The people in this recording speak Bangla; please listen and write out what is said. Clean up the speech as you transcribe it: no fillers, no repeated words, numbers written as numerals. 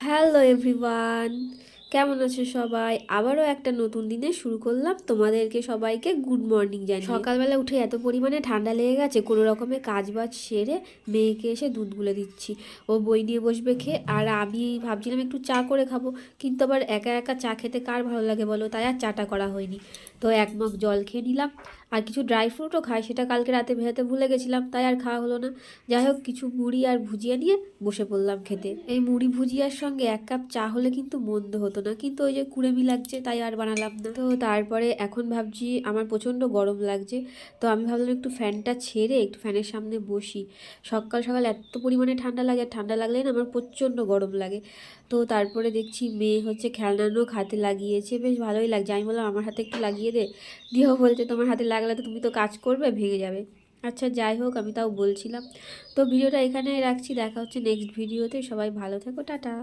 হ্যালো এভরিওয়ান, কেমন আছো সবাই? আবারও একটা নতুন দিনে শুরু করলাম তোমাদেরকে সবাইকে গুড মর্নিং জানিয়ে। সকালবেলা উঠে এত পরিমাণে ঠান্ডা লেগে গেছে, কোনো রকমের কাজ বাজ সেরে মেয়েকে এসে দুধ গুলে দিচ্ছি। ও বই নিয়ে বসবে খেয়ে, আর আমি ভাবছিলাম একটু চা করে খাবো, কিন্তু আবার একা একা চা খেতে কার ভালো লাগে বলো, তাই আর চাটা করা হয়নি। তো এক মগ জল খেয়ে নিলাম, আর কিছু ড্রাই ফ্রুটও খাই, সেটা কালকে রাতে ভেজাতে ভুলে গেছিলাম, তাই আর খাওয়া হলো না। যাই হোক, কিছু মুড়ি আর ভুজিয়া নিয়ে বসে পড়লাম খেতে। এই মুড়ি ভুজিয়ার সঙ্গে এক কাপ চা হলে কিন্তু মন্দ হতো না, কিন্তু ওই যে কুড়েমি লাগছে তাই আর বানালাম না। তো তারপরে এখন ভাবছি আমার প্রচণ্ড গরম লাগছে, তো আমি ভাবলাম একটু ফ্যানটা ছেড়ে একটু ফ্যানের সামনে বসি। সকাল সকাল এত পরিমাণে ঠান্ডা লাগে, ঠান্ডা লাগলে না আমার প্রচণ্ড গরম লাগে। তো তারপরে দেখছি মেয়ে হচ্ছে খেলনানো হাতে লাগিয়েছে, বেশ ভালোই লাগছে। আমি বললাম আমার হাতে একটু লাগিয়ে দে, দিয়েও বলছে তোমার হাতে লাগলে তো তুমি তো কাজ করবে, ভেঙে যাবে। আচ্ছা যাই হোক, আমি তাও বলছিলাম। তো ভিডিওটা এখানেই রাখছি, দেখা হচ্ছে নেক্সট ভিডিওতে। সবাই ভালো থেকো, টাটা।